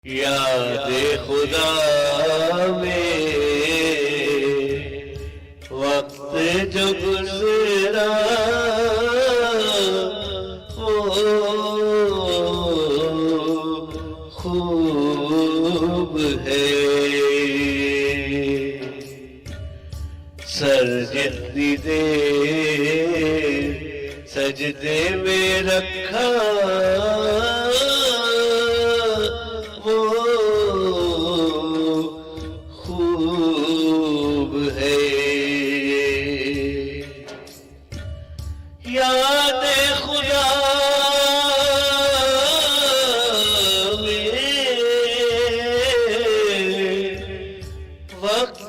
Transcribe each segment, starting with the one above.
याद खुदा में वक्त जो गुजरा वो खूब है। सर जितनी देर सजदे में रखा वो खूब है। याद खुदा में वक्त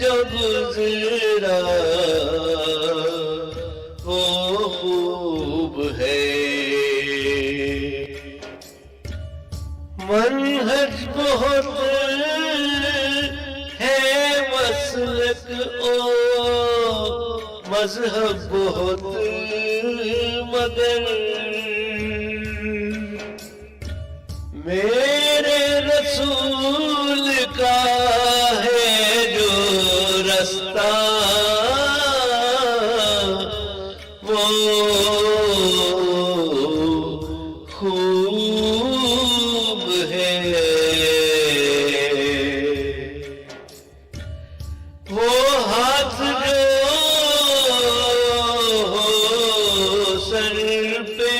जो गुजरा वो खूब है। मनहज बहुत है मसलक ओ मजहब बहुत मगर मेरे रसूल का है जो रास्ता वो खूब है। वो हाथ जो सर पे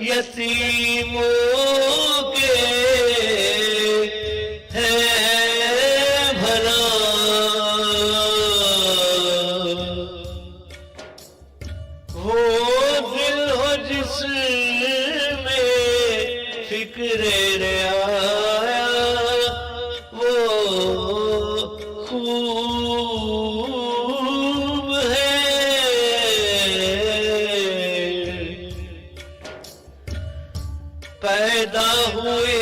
यतीमों के है भला वो दिल हो जिसमें फिक्रे आया वो खूब है। पैदा हुए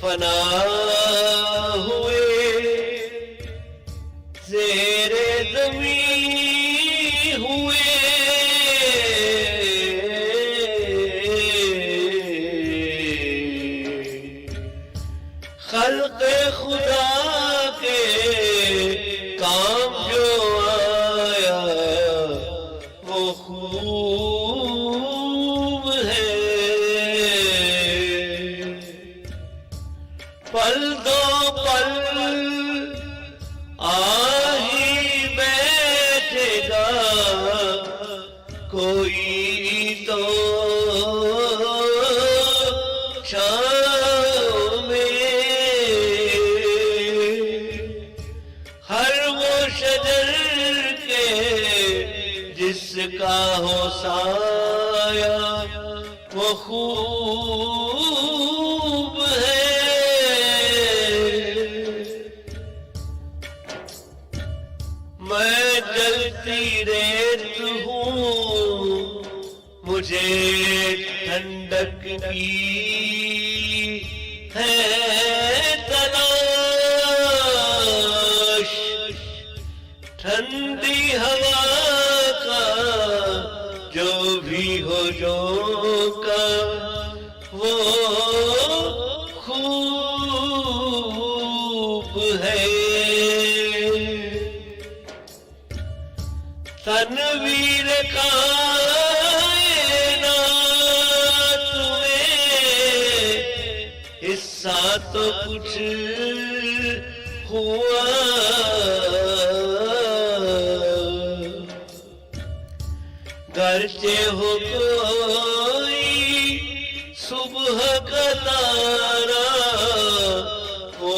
फना हुए ज़ेरे ज़मीं हुए खल्क़े खुदा के काम जो आया वो खूब है। पल दो पल आ ही बैठेगा कोई तो शाम में हर वो शजर के जिसका हो साया वो खूब है। मैं जलती रेत हूँ मुझे ठंडक की है तलाश ठंडी हवा का जो भी हो झोंका वो खूब है। तनवीर कायनात में हिस्सा तो कुछ हुआ गरचे हो कोई सुबह का तारा वो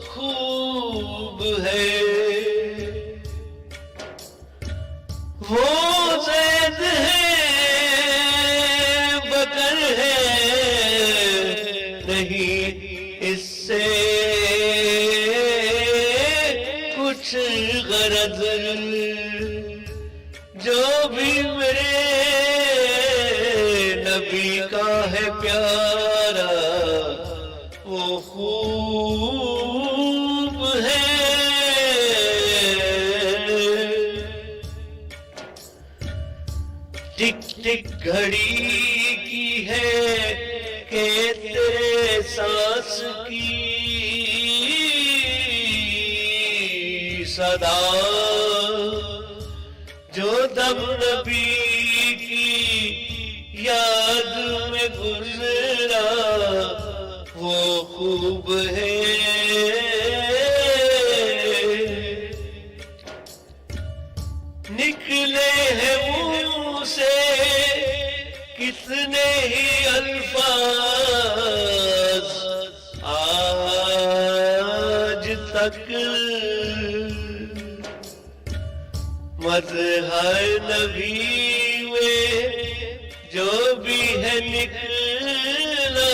खूब है। वो ज़ैद है बकर है नहीं इससे कुछ गरज जो भी मेरे नबी का है प्यारा वो खूब है। टिक टिक घड़ी की सदा जो दम नबी की याद में गुजरा वो खूब है। निकले हैं मुंह से कितने ही अल्फाज आज तक मदह नबी में जो भी है निकला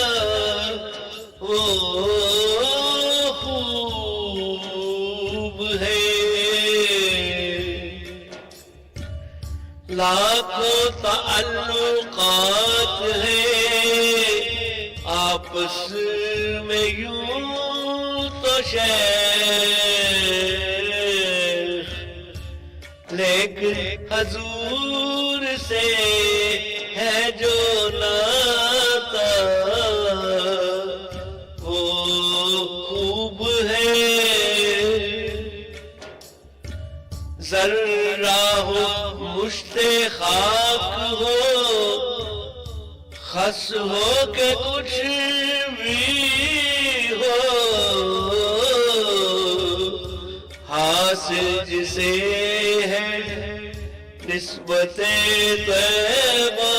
वो खूब है। लाखों ताल्लुकात है आपस में यूं तो शेख, लेकिन हजूर से है जो नाता वो खूब है। जर्रा हो मुश्ते खाक हो खस हो के कुछ भी हो, हासिल जिसे है निस्बते तैबा